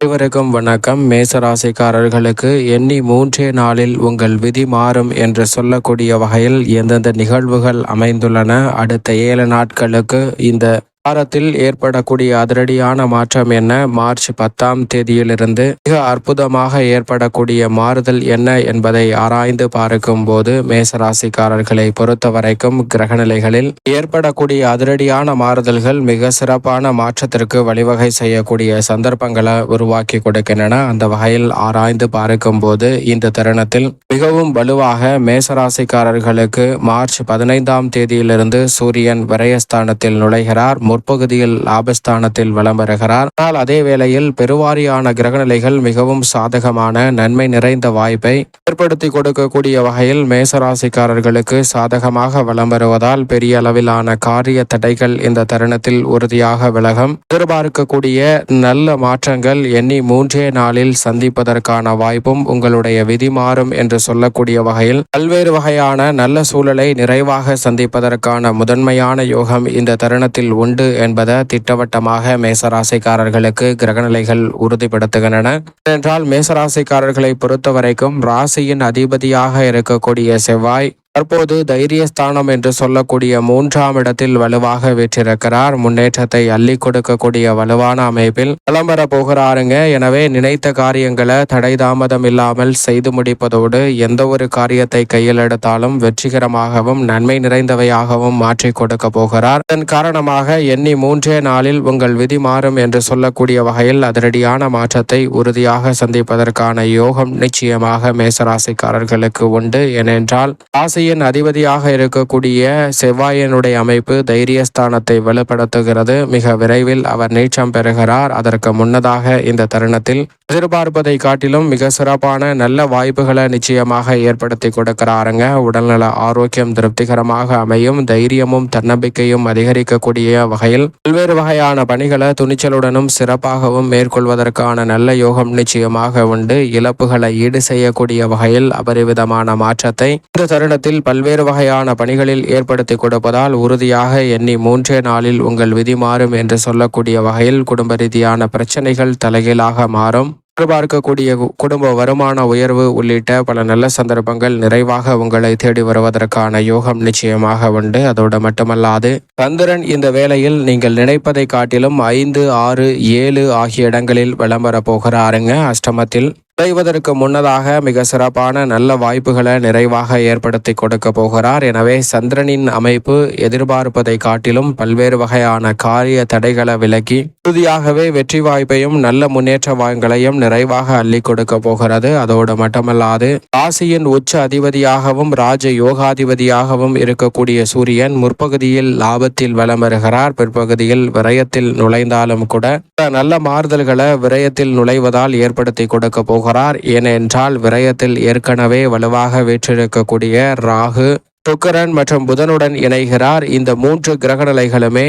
அனைவருக்கும் வணக்கம். மேசராசிக்காரர்களுக்கு எண்ணி 3 நாளில் உங்கள் விதி மாறும் என்று சொல்லக்கூடிய வகையில் எந்தெந்த நிகழ்வுகள் அமைந்துள்ளன, அடுத்த 7 நாட்களுக்கு இந்த வாரத்தில் ஏற்படக்கூடிய அதிரடியான மாற்றம் என்ன, மார்ச் 10ஆம் தேதியிலிருந்து மிக அற்புதமாக ஏற்படக்கூடிய மாறுதல் என்ன என்பதை ஆராய்ந்து பார்க்கும் போது மேசராசிக்காரர்களை பொறுத்தவரைக்கும் கிரகநிலைகளில் ஏற்படக்கூடிய அதிரடியான மாறுதல்கள் மிக சிறப்பான மாற்றத்திற்கு வழிவகை செய்யக்கூடிய சந்தர்ப்பங்களை உருவாக்கி கொடுக்கின்றன. அந்த வகையில் ஆராய்ந்து பார்க்கும் போது இந்த தருணத்தில் மிகவும் வலுவாக மேசராசிக்காரர்களுக்கு மார்ச் 15ஆம் தேதியிலிருந்து சூரியன் விரயஸ்தானத்தில் நுழைகிறார். முற்பகுதியில் லாபஸ்தானத்தில் வலம் வருகிறார். ஆனால் அதே வேளையில் பெருவாரியான கிரகநிலைகள் மிகவும் சாதகமான நன்மை நிறைந்த வாய்ப்பை ஏற்படுத்தி கொடுக்கக்கூடிய வகையில் மேசராசிக்காரர்களுக்கு சாதகமாக வலம் வருவதால் பெரிய அளவிலான காரிய தடைகள் இந்த தருணத்தில் உறுதியாக விலகும். எதிர்பார்க்கக்கூடிய நல்ல மாற்றங்கள் எண்ணி 3 நாளில் சந்திப்பதற்கான வாய்ப்பும் உங்களுடைய விதி மாறும் என்று சொல்லக்கூடிய வகையில் பல்வேறு வகையான நல்ல சூழலை நிறைவாக சந்திப்பதற்கான முதன்மையான யோகம் இந்த தருணத்தில் உண்டு என்பதை திட்டவட்டமாக மேசராசிக்காரர்களுக்கு கிரகநிலைகள் உறுதிப்படுத்துகின்றன. என்றால் மேசராசிக்காரர்களை பொறுத்தவரைக்கும் ராசியின் அதிபதியாக இருக்கக்கூடிய செவ்வாய் தற்போது தைரியஸ்தானம் என்று சொல்லக்கூடிய 3ஆம் இடத்தில் வலுவாக வீற்றிருக்கிறார். முன்னேற்றத்தை அள்ளி கொடுக்கக்கூடிய வலுவான அமைப்பில் வலம் வர போகிறாருங்க. எனவே நினைத்த காரியங்களை தடை தாமதம் இல்லாமல் செய்து முடிப்பதோடு எந்த ஒரு காரியத்தை கையில் எடுத்தாலும் வெற்றிகரமாகவும் நன்மை நிறைந்தவையாகவும் மாற்றி கொடுக்க போகிறார். இதன் காரணமாக எண்ணி 3 நாளில் உங்கள் விதி மாறும் என்று சொல்லக்கூடிய வகையில் அதிரடியான மாற்றத்தை உறுதியாக சந்திப்பதற்கான யோகம் நிச்சயமாக மேசராசிக்காரர்களுக்கு உண்டு. ஏனென்றால் ராசியின் அதிபதியாக இருக்கக்கூடிய செவ்வாயினுடைய அமைப்பு தைரியஸ்தானத்தை வலுப்படுத்துகிறது. மிக விரைவில் அவர் நீச்சம் பெறுகிறார். அதற்கு முன்னதாக இந்த தருணத்தில் எதிர்பார்ப்பதை காட்டிலும் மிக சிறப்பான நல்ல வாய்ப்புகளை நிச்சயமாக ஏற்படுத்தி கொடுக்கிறாருங்க. உடல்நல ஆரோக்கியம் திருப்திகரமாக அமையும். தைரியமும் தன்னம்பிக்கையும் அதிகரிக்கக்கூடிய வகையில் பல்வேறு வகையான பணிகளை துணிச்சலுடனும் சிறப்பாகவும் மேற்கொள்வதற்கான நல்ல யோகம் நிச்சயமாக உண்டு. இழப்புகளை ஈடு செய்யக்கூடிய வகையில் அபரிவிதமான மாற்றத்தை இந்த தருணத்தில் பல்வேறு வகையான பணிகளில் ஏற்படுத்தி கொடுப்பதால் உறுதியாக எண்ணி 3 நாளில் உங்கள் விதி மாறும் என்று சொல்லக்கூடிய வகையில் குடும்ப ரீதியான பிரச்சனைகள் தலைகீழாக மாறும். எதிர்பார்க்கக்கூடிய குடும்ப வருமான உயர்வு உள்ளிட்ட பல நல்ல சந்தர்ப்பங்கள் நிறைவாக உங்களை தேடி வருவதற்கான யோகம் நிச்சயமாக உண்டு. அதோடு மட்டுமல்லாது சந்திரன் இந்த வேளையில் நீங்கள் நினைப்பதை காட்டிலும் 5, 6, 7 ஆகிய இடங்களில் விளம்பர போகிறாருங்க. அஷ்டமத்தில் நுழைவதற்கு முன்னதாக மிக சிறப்பான நல்ல வாய்ப்புகளை நிறைவாக ஏற்படுத்தி கொடுக்க போகிறார். எனவே சந்திரனின் அமைப்பு எதிர்பார்ப்பதை காட்டிலும் பல்வேறு வகையான காரிய தடைகளை விலக்கி உறுதியாகவே வெற்றி வாய்ப்பையும் நல்ல முன்னேற்ற வாய்ப்புகளையும் நிறைவாக அள்ளி கொடுக்க போகிறது. அதோடு மட்டுமல்லாது ராசியின் உச்ச அதிபதியாகவும் ராஜ யோகாதிபதியாகவும் இருக்கக்கூடிய சூரியன் முற்பகுதியில் லாபத்தில் வலம் வருகிறார். பிற்பகுதியில் விரயத்தில் நுழைந்தாலும் கூட நல்ல மாறுதல்களை விரயத்தில் நுழைவதால் ஏற்படுத்தி கொடுக்க போகிறார். ஏனென்றால் விரயத்தில் ஏற்கனவே வலுவாக வீற்றிருக்கக்கூடிய ராகு, சுக்கிரன் மற்றும் புதனுடன் இணைகிறார். இந்த 3 கிரகநிலைகளுமே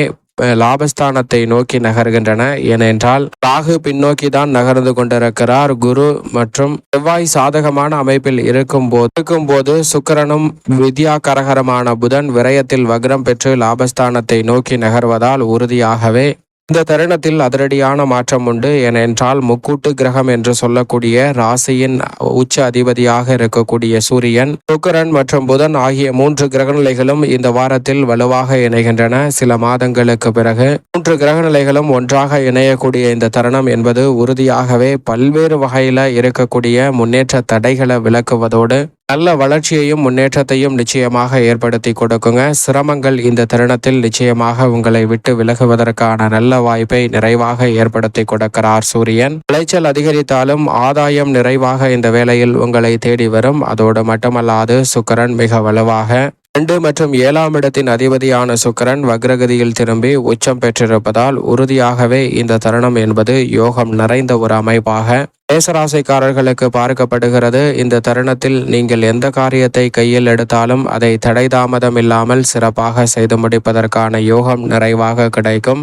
லாபஸ்தானத்தை நோக்கி நகர்கின்றன. ஏனென்றால் ராகு பின்னோக்கி தான் நகர்ந்து கொண்டிருக்கிறார். குரு மற்றும் செவ்வாய் சாதகமான அமைப்பில் இருக்கும்போது சுக்கிரனும் வித்யாகரகரமான புதன் விரயத்தில் வக்ரம் பெற்று லாபஸ்தானத்தை நோக்கி நகர்வதால் உறுதியாகவே இந்த தருணத்தில் அதிரடியான மாற்றம் உண்டு. ஏனென்றால் முக்கூட்டு கிரகம் என்று சொல்லக்கூடிய ராசியின் உச்ச அதிபதியாக இருக்கக்கூடிய சூரியன், சுக்கிரன் மற்றும் புதன் ஆகிய 3 கிரகநிலைகளும் இந்த வாரத்தில் வலுவாக இணைகின்றன. சில மாதங்களுக்கு பிறகு 3 கிரகநிலைகளும் ஒன்றாக இணையக்கூடிய இந்த தருணம் என்பது உறுதியாகவே பல்வேறு வகையில இருக்கக்கூடிய முன்னேற்ற தடைகளை விலக்குவதோடு நல்ல வளர்ச்சியையும் முன்னேற்றத்தையும் நிச்சயமாக ஏற்படுத்தி கொடுக்குங்க. சிரமங்கள் இந்த தருணத்தில் நிச்சயமாக உங்களை விட்டு விலகுவதற்கான நல்ல வாய்ப்பை நிறைவாக ஏற்படுத்தி கொடுக்கிறார் சூரியன். விளைச்சல் அதிகரித்தாலும் ஆதாயம் நிறைவாக இந்த வேளையில் உங்களை தேடி வரும். அதோடு மட்டுமல்லாது சுக்கிரன் மிக வலுவாக 2 மற்றும் 7ஆம் இடத்தின் அதிபதியான சுக்கிரன் வக்ரகதியில் திரும்பி உச்சம் பெற்றிருப்பதால் உறுதியாகவே இந்த தருணம் என்பது யோகம் நிறைந்த ஒரு அமைப்பாக மேசராசிக்காரர்களுக்கு பார்க்கப்படுகிறது. இந்த தருணத்தில் நீங்கள் எந்த காரியத்தை கையில் எடுத்தாலும் அதை தடை தாமதம் இல்லாமல் சிறப்பாக செய்து முடிப்பதற்கான யோகம் நிறைவாக கிடைக்கும்.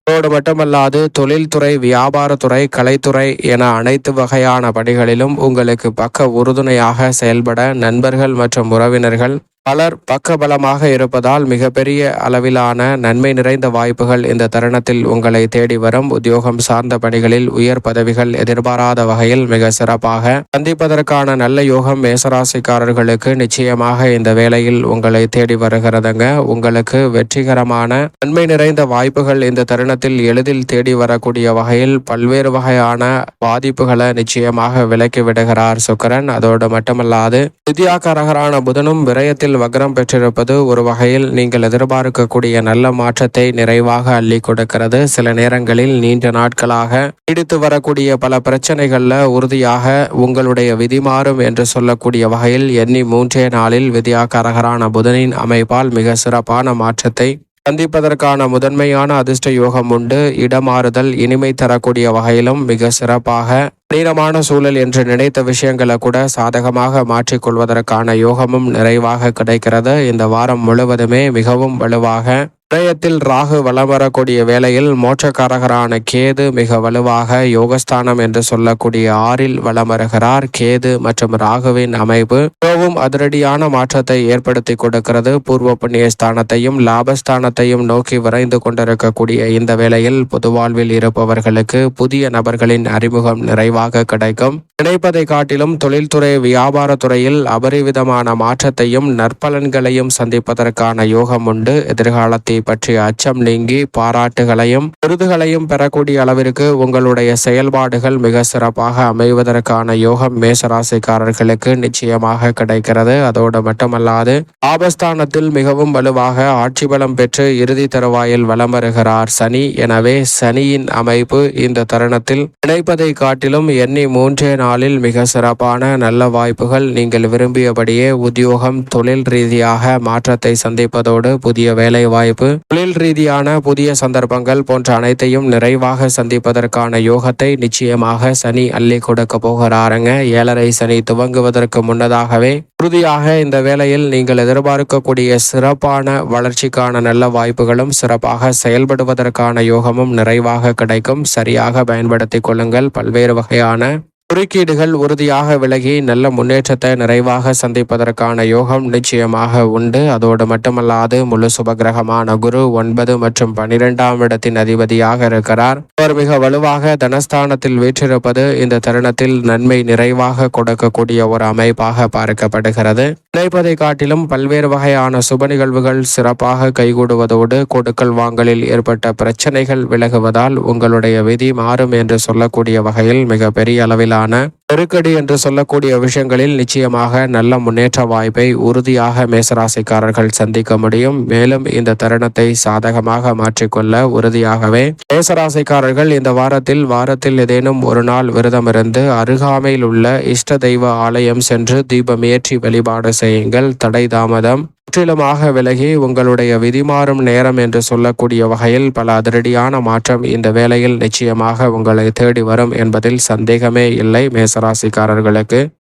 அதோடு மட்டுமல்லாது தொழில்துறை, வியாபாரத்துறை, கலைத்துறை என அனைத்து வகையான பணிகளிலும் உங்களுக்கு பக்க உறுதுணையாக செயல்பட நண்பர்கள் மற்றும் உறவினர்கள் பலர் பக்கபலமாக இருப்பதால் மிகப்பெரிய அளவிலான நன்மை நிறைந்த வாய்ப்புகள் இந்த தருணத்தில் உங்களை தேடி வரும். உத்தியோகம் சார்ந்த பணிகளில் உயர் பதவிகள் எதிர்பாராத வகையில் மிக சிறப்பாக சந்திப்பதற்கான நல்ல யோகம் மேசராசிக்காரர்களுக்கு நிச்சயமாக இந்த வேளையில் உங்களை தேடி வருகிறதுங்க. உங்களுக்கு வெற்றிகரமான நன்மை நிறைந்த வாய்ப்புகள் இந்த தருணத்தில் எளிதில் தேடி வரக்கூடிய வகையில் பல்வேறு வகையான பாதிப்புகளை நிச்சயமாக விலக்கி விடுகிறார் சுக்கிரன். அதோடு மட்டுமல்லாது வித்யாகாரகரான புதனும் விரயத்தில் வக்ரம் பெற்றிருப்பது ஒரு வகையில் நீங்கள் எதிர்பார்க்கக்கூடிய நல்ல மாற்றத்தை நிறைவாக அள்ளி கொடுக்கிறது. சில நேரங்களில் நீண்ட நாட்களாக நீடித்து வரக்கூடிய பல பிரச்சனைகள்ல உறுதியாக உங்களுடைய விதி மாறும் என்று சொல்லக்கூடிய வகையில் எண்ணி 3 நாளில் வித்யாகாரகரான புதனின் அமைப்பால் மிக சிறப்பான மாற்றத்தை சந்திப்பதற்கான முதன்மையான அதிர்ஷ்ட யோகம் உண்டு. இடமாறுதல் இனிமை தரக்கூடிய வகையிலும் மிக சிறப்பாக கடினமான சூழல் என்று நினைத்த விஷயங்களை கூட சாதகமாக மாற்றிக்கொள்வதற்கான யோகமும் நிறைவாக கிடைக்கிறது. இந்த வாரம் முழுவதுமே மிகவும் வலுவாக விரயத்தில் ராகு வலம் வரக்கூடிய வேளையில் மோட்சக்காரகரான கேது மிக வலுவாக யோகஸ்தானம் என்று சொல்லக்கூடிய 6ல் வலம் வருகிறார். கேது மற்றும் ராகுவின் அமைப்பு மிகவும் அதிரடியான மாற்றத்தை ஏற்படுத்தி கொடுக்கிறது. பூர்வ புண்ணிய ஸ்தானத்தையும் லாபஸ்தானத்தையும் நோக்கி விரைந்து கொண்டிருக்கக்கூடிய இந்த வேளையில் பொது வாழ்வில் இருப்பவர்களுக்கு புதிய நபர்களின் அறிமுகம் நிறைவாக கிடைக்கும். நினைப்பதை காட்டிலும் தொழில்துறை வியாபாரத்துறையில் அபரிவிதமான மாற்றத்தையும் நற்பலன்களையும் சந்திப்பதற்கான யோகம் உண்டு. எதிர்காலத்தை பற்றிய அச்சம் நீங்கி பாராட்டுகளையும் விருதுகளையும் பெறக்கூடிய அளவிற்கு உங்களுடைய செயல்பாடுகள் மிக சிறப்பாக அமைவதற்கான யோகம் மேசராசிக்காரர்களுக்கு நிச்சயமாக கிடைக்கிறது. அதோடு மட்டுமல்லாது ஆபஸ்தானத்தில் மிகவும் வலுவாக ஆட்சி பலம் பெற்று இறுதி தருவாயில் வலம் வருகிறார் சனி. எனவே சனியின் அமைப்பு இந்த தருணத்தில் நினைப்பதை காட்டிலும் எண்ணி 3 நாளில் மிக சிறப்பான நல்ல வாய்ப்புகள். நீங்கள் விரும்பியபடியே உத்தியோகம் தொழில் ரீதியாக மாற்றத்தை சந்திப்பதோடு புதிய வேலை வாய்ப்பு தொழில் ரீதியான புதிய சந்தர்ப்பங்கள் போன்ற அனைத்தையும் நிறைவாக சந்திப்பதற்கான யோகத்தை நிச்சயமாக சனி அள்ளி கொடுக்க போகிறாருங்க. 7.5 சனி துவங்குவதற்கு முன்னதாகவே உறுதியாக இந்த வேளையில் நீங்கள் எதிர்பார்க்கக்கூடிய சிறப்பான வளர்ச்சிக்கான நல்ல வாய்ப்புகளும் சிறப்பாக செயல்படுவதற்கான யோகமும் நிறைவாக கிடைக்கும். சரியாக பயன்படுத்திக் கொள்ளுங்கள். பல்வேறு வகையான குறுக்கீடுகள் உறுதியாக விலகி நல்ல முன்னேற்றத்தை நிறைவாக சந்திப்பதற்கான யோகம் நிச்சயமாக உண்டு. அதோடு மட்டுமல்லாது முழு சுபகிரகமான குரு 9 மற்றும் 12ஆம் இடத்தின் அதிபதியாக இருக்கிறார். அவர் மிக வலுவாக தனஸ்தானத்தில் வீற்றிருப்பது இந்த தருணத்தில் நன்மை நிறைவாக கொடுக்கக்கூடிய ஒரு அமைப்பாக பார்க்கப்படுகிறது. நினைப்பதை காட்டிலும் பல்வேறு வகையான சுப நிகழ்வுகள் சிறப்பாக கைகூடுவதோடு கொடுக்கல் வாங்கலில் ஏற்பட்ட பிரச்சனைகள் விலகுவதால் உங்களுடைய விதி மாறும் என்று சொல்லக்கூடிய வகையில் மிக பெரிய அளவில் நெருக்கடி என்று சொல்லக்கூடிய விஷயங்களில் நிச்சயமாக நல்ல முன்னேற்ற வாய்ப்பை உறுதியாக மேசராசிக்காரர்கள் சந்திக்க முடியும். மேலும் இந்த தருணத்தை சாதகமாக மாற்றிக்கொள்ள உறுதியாகவே மேசராசிக்காரர்கள் இந்த வாரத்தில் ஏதேனும் ஒரு நாள் விரதமிருந்து அருகாமையில் உள்ள இஷ்ட தெய்வ ஆலயம் சென்று தீபம் ஏற்றி வழிபாடு செய்யுங்கள். தடை தாமதம் முற்றிலுமாக விலகி உங்களுடைய விதிமாறும் நேரம் என்று சொல்லக்கூடிய வகையில் பல அதிரடியான மாற்றம் இந்த வேளையில் நிச்சயமாக உங்களை தேடி வரும் என்பதில் சந்தேகமே இல்லை மேசராசிக்காரர்களுக்கு.